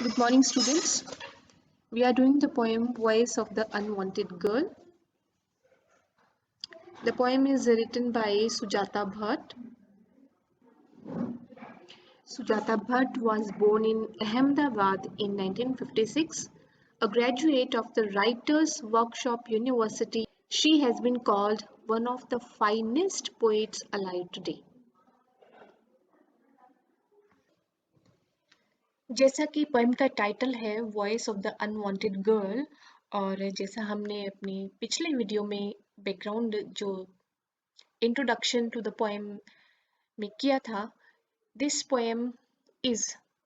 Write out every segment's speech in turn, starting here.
Good morning, students. We are doing the poem Voice of the Unwanted Girl. The poem is written by Sujata Bhatt. Sujata Bhatt was born in Ahmedabad in 1956. A graduate of the Writers' Workshop University, she has been called one of the finest poets alive today. जैसा कि poem का title है voice of the unwanted girl, और जैसा हमने अपनी पिछले video में बैकग्राउंड जो इंट्रोडक्शन टू द पोएम में किया था, this poem is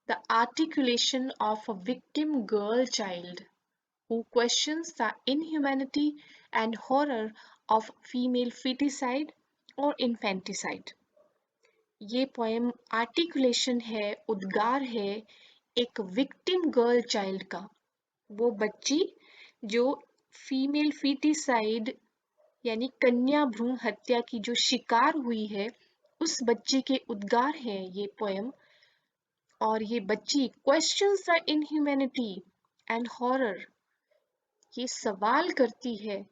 the articulation of a victim girl child who questions the inhumanity and horror of female feticide or infanticide. ये पोएम आर्टिकुलेशन है, उद्गार है एक विक्टिम गर्ल चाइल्ड का, वो बच्ची जो फीमेल फीटिसाइड यानी कन्या भ्रूण हत्या की जो शिकार हुई है, उस बच्ची के उद्गार है ये पोएम। और ये बच्ची questions the inhumanity and horror, ये सवाल करती है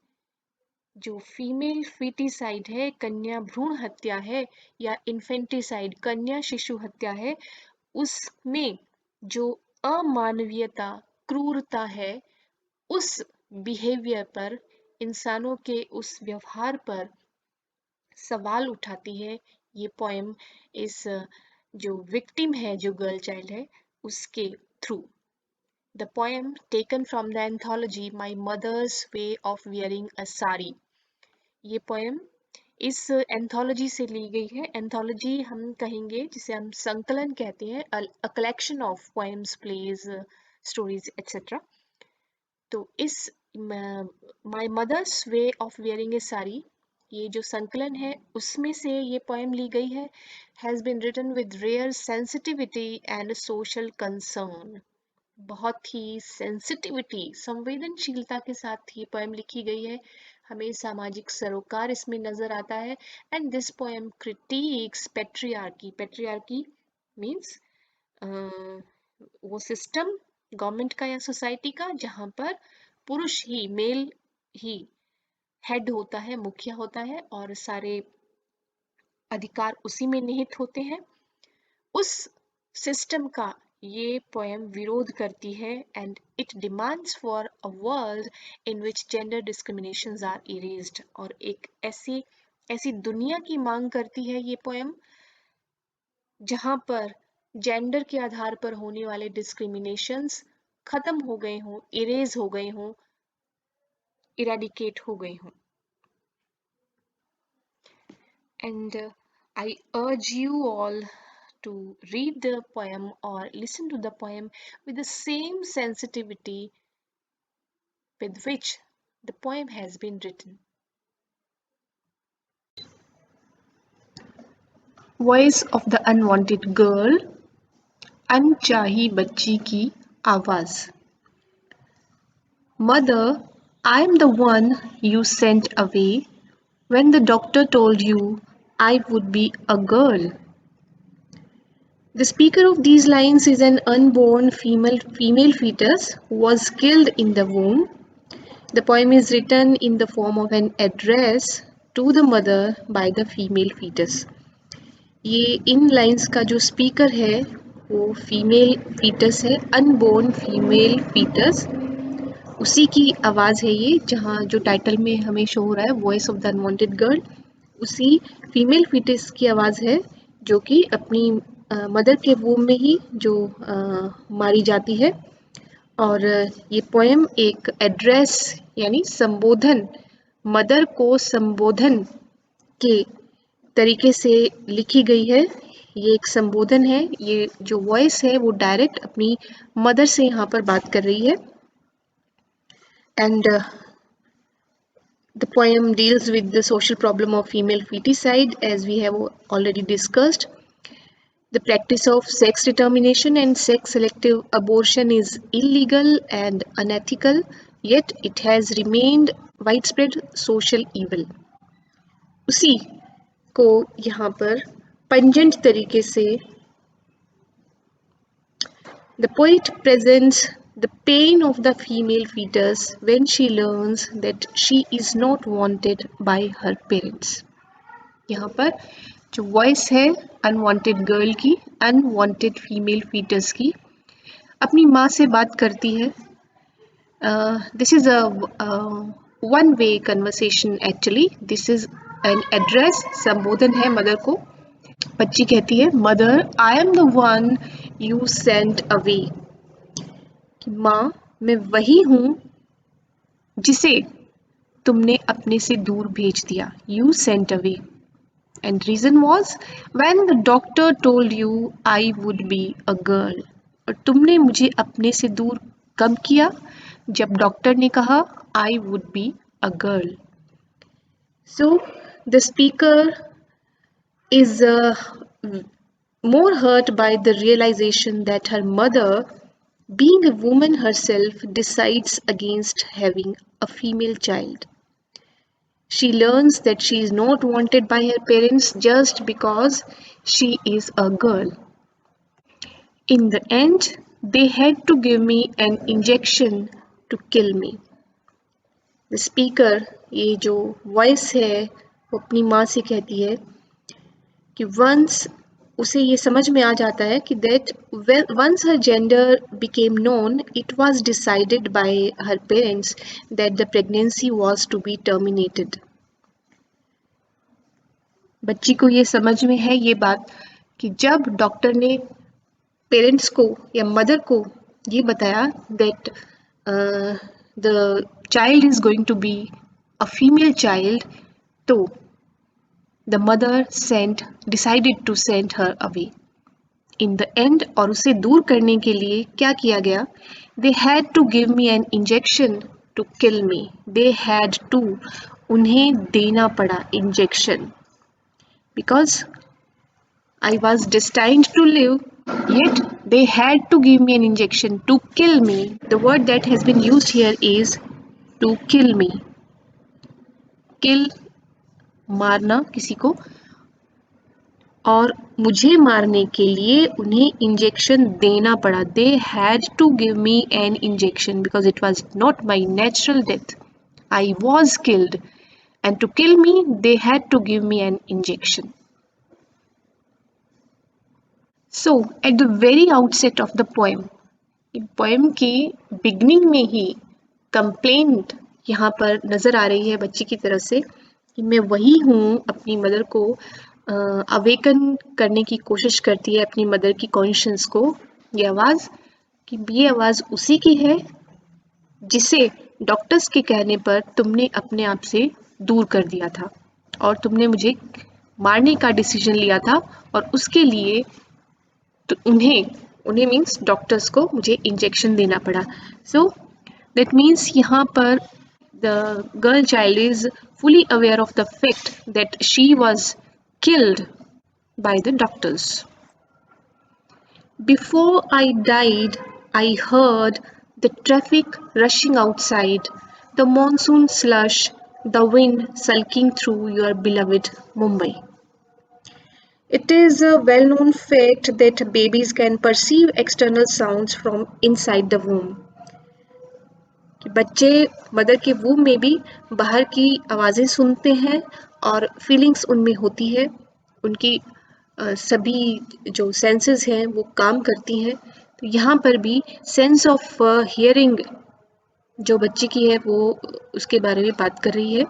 जो फीमेल फीटिसाइड है, कन्या भ्रूण हत्या है, या इन्फेंटिसाइड कन्या शिशु हत्या है, उसमें जो अमानवीयता क्रूरता है, उस बिहेवियर पर, इंसानों के उस व्यवहार पर सवाल उठाती है ये पोएम इस जो विक्टिम है, जो गर्ल चाइल्ड है, उसके थ्रू। The poem taken from the anthology my mother's way of wearing a sari. ये पोएम इस एंथोलॉजी से ली गई है। एंथोलॉजी हम कहेंगे जिसे हम संकलन कहते हैं, a collection of poems, plays, stories etcetera. तो इस my mother's way of wearing a sari, ये जो संकलन है उसमें से ये पोएम ली गई है। Has been written with rare sensitivity and social concern, बहुत ही सेंसिटिविटी, संवेदनशीलता के साथ ये पोएम लिखी गई है। हमें सामाजिक सरोकार इसमें नजर आता है। And this poem critics patriarchy. Patriarchy means वो सिस्टम गवर्नमेंट का या सोसाइटी का जहाँ पर पुरुष ही, मेल ही हेड होता है, मुखिया होता है, और सारे अधिकार उसी में निहित होते हैं। उस सिस्टम का ये पोएम विरोध करती है। And it demands for a world in which gender discriminations are erased, और एक ऐसी दुनिया की मांग करती है ये पोएम जहां पर जेंडर के आधार पर होने वाले डिस्क्रिमिनेशंस खत्म हो गए हों, इरेज हो गए हों, इरेडिकेट हो गए हों। And I urge you all to read the poem or listen to the poem with the same sensitivity with which the poem has been written. Voice of the Unwanted Girl, अनचाही बच्ची की आवाज। Mother, I am the one you sent away when the doctor told you I would be a girl. The speaker of these lines is an unborn female fetus who was killed in the womb. The poem is written in the form of an address to the mother by the female fetus. ये इन lines का जो speaker है वो female foetus है, unborn female foetus, उसी की आवाज़ है ये, जहाँ जो टाइटल में हमें शो हो रहा है voice of the unwanted girl, उसी फीमेल फीटस की आवाज़ है जो कि अपनी मदर के वूम में ही जो मारी जाती है। और ये पोएम एक एड्रेस यानी संबोधन, मदर को संबोधन के तरीके से लिखी गई है। ये एक संबोधन है, ये जो वॉइस है वो डायरेक्ट अपनी मदर से यहाँ पर बात कर रही है। And the poem deals with the social problem of female feticide, as we have already discussed. The practice of sex determination and sex selective abortion is illegal and unethical, yet it has remained widespread social evil. उसी को यहाँ पर pungent तरीके से The poet presents the pain of the female fetus when she learns that she is not wanted by her parents. यहाँ पर जो voice है अनवांटेड गर्ल की, अनवांटेड फीमेल फीटस की, अपनी माँ से बात करती है. This is a one way conversation actually. This is an address, संबोधन है मदर को. बच्ची कहती है, mother I am the one you sent away. माँ, मैं वही हूँ जिसे तुमने अपने से दूर भेज दिया. You sent away. And reason was when the doctor told you I would be a girl. और तुमने मुझे अपने से दूर कब किया? जब डॉक्टर ने कहा I would be a girl. So the speaker is more hurt by the realization that her mother, being a woman herself, decides against having a female child. She learns that she is not wanted by her parents just because she is a girl. In the end, they had to give me an injection to kill me. The speaker, ये जो voice है, वो अपनी माँ से कहती है कि once उसे ये समझ में आ जाता है कि that once her gender became known, it was decided by her parents that the pregnancy was to be terminated. बच्ची को ये समझ में है ये बात कि जब डॉक्टर ने पेरेंट्स को या मदर को ये बताया that the child is going to be a female child, तो the mother decided to send her away. In the end, और उसे दूर करने के लिए क्या किया गया? They had to give me an injection to kill me. They had to, उन्हें देना पड़ा injection. Because I was destined to live, yet they had to give me an injection to kill me. The word that has been used here is to kill me. Kill, मारना किसी को, और मुझे मारने के लिए उन्हें इंजेक्शन देना पड़ा. They had to give me an injection because it was not my natural death. I was killed, and to kill me, they had to give me an injection. So, at the very outset of the poem, poem के beginning में ही complaint यहाँ पर नज़र आ रही है बच्ची की तरफ से कि मैं वही हूँ. अपनी मदर को अवेकन करने की कोशिश करती है, अपनी मदर की कॉन्शियस को. ये आवाज़ कि ये आवाज़ उसी की है जिसे डॉक्टर्स के कहने पर तुमने अपने आप से दूर कर दिया था और तुमने मुझे मारने का डिसीजन लिया था, और उसके लिए तो उन्हें मीन्स डॉक्टर्स को मुझे इंजेक्शन देना पड़ा. सो दैट मीन्स यहाँ पर the girl child is fully aware of the fact that she was killed by the doctors. Before I died, I heard the traffic rushing outside, the monsoon slush, the wind sulking through your beloved Mumbai. It is a well-known fact that babies can perceive external sounds from inside the womb. कि बच्चे mother के वूम में भी बाहर की आवाज़ें सुनते हैं और फीलिंग्स उनमें होती है. उनकी सभी जो सेंसेस हैं वो काम करती हैं. तो यहाँ पर भी सेंस ऑफ हियरिंग जो बच्चे की है वो उसके बारे में बात कर रही है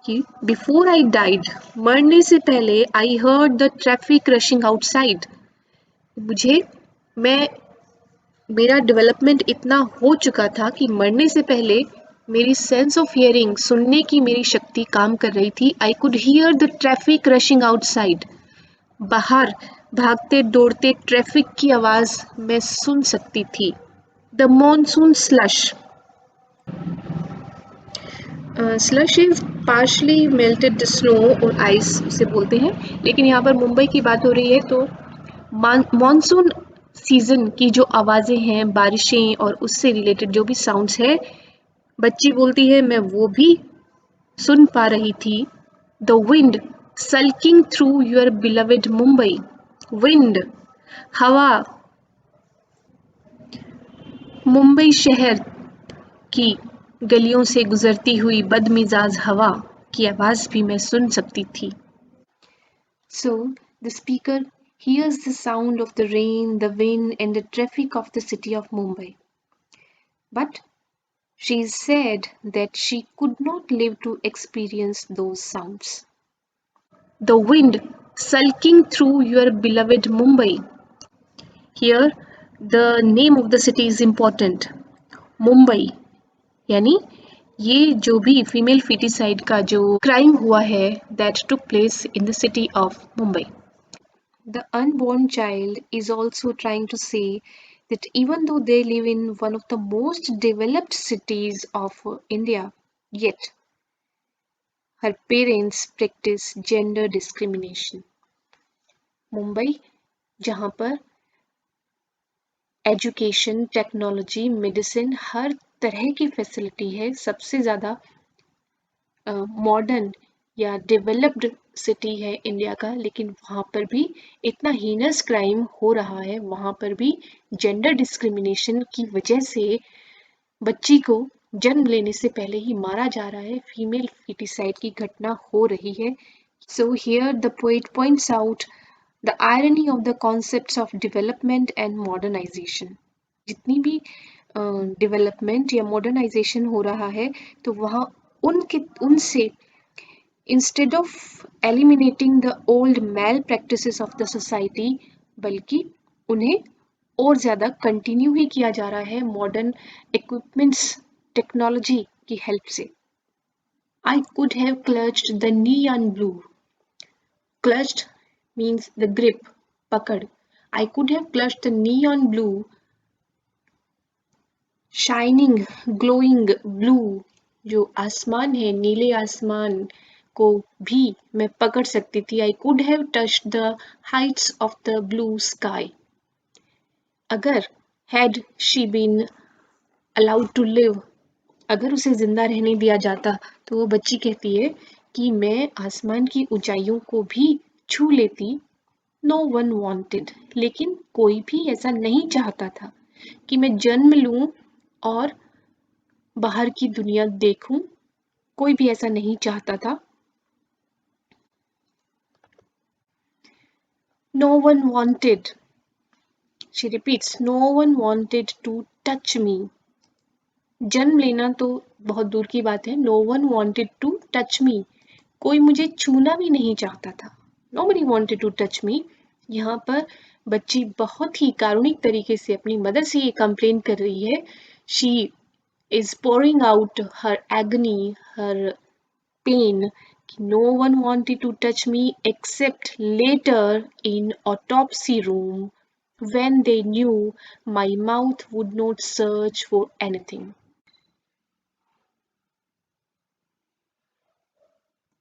कि बिफोर आई डाइड, मरने से पहले, I heard the traffic rushing outside. मेरा डेवलपमेंट इतना हो चुका था कि मरने से पहले मेरी सेंस ऑफ हियरिंग, सुनने की मेरी शक्ति काम कर रही थी. I could hear the traffic rushing outside. बाहर भागते दौड़ते ट्रैफिक की आवाज़ मैं सुन सकती थी. The monsoon slush. Slush is partially melted snow और आइस उसे बोलते हैं, लेकिन यहाँ पर मुंबई की बात हो रही है तो मॉनसून सीजन की जो आवाज़ें हैं, बारिशें और उससे रिलेटेड जो भी साउंड्स है, बच्ची बोलती है मैं वो भी सुन पा रही थी. The wind sulking through your beloved Mumbai. Wind, हवा मुंबई शहर की गलियों से गुजरती हुई बदमिजाज हवा की आवाज भी मैं सुन सकती थी. So, the speaker hears the sound of the rain, the wind, and the traffic of the city of Mumbai. But she said that she could not live to experience those sounds. The wind sulking through your beloved Mumbai. Here, the name of the city is important. Mumbai. यानी ये जो भी female foeticide का जो crime हुआ है that took place in the city of Mumbai. The unborn child is also trying to say that even though they live in one of the most developed cities of India, yet her parents practice gender discrimination. Mumbai जहाँ पर education, technology, medicine हर तरह की facility है, सबसे ज़्यादा modern या developed city है India का, लेकिन वहाँ पर भी इतना हीनस क्राइम हो रहा है, वहाँ पर भी जेंडर डिस्क्रिमिनेशन की वजह से बच्ची को जन्म लेने से पहले ही मारा जा रहा है, फीमेल फीटिसाइड की घटना हो रही है. So here the poet points out the irony of the concepts of development and modernization. जितनी भी डेवलपमेंट या मॉडर्नाइजेशन हो रहा है तो वहाँ उनसे instead of eliminating the old malpractices of the society बल्कि उन्हें और ज़्यादा कंटिन्यू ही किया जा रहा है मॉडर्न इक्विपमेंट्स टेक्नोलॉजी की हेल्प से. I could have clutched the neon blue. Clutched means the grip, pakad. I could have clutched the neon blue, shining, glowing blue, जो आसमान है, नीले आसमान को भी मैं पकड़ सकती थी. I could have touched the heights of the blue sky. अगर had she been allowed to live, अगर उसे जिंदा रहने दिया जाता तो वो बच्ची कहती है कि मैं आसमान की ऊंचाइयों को भी छू लेती. नो वन वांटेड, लेकिन कोई भी ऐसा नहीं चाहता था कि मैं जन्म लूं और बाहर की दुनिया देखूं. कोई भी ऐसा नहीं चाहता था. No one wanted, she repeats, no one wanted to touch me. जन्म लेना तो बहुत दूर की बात है. No one wanted to touch me, कोई मुझे छूना भी नहीं चाहता था. Nobody wanted to touch me. यहाँ पर बच्ची बहुत ही कारुणिक तरीके से अपनी मदर से ये कंप्लेन कर रही है. She is pouring out her agony, her pain. No one wanted to touch me except later in autopsy room when they knew my mouth would not search for anything.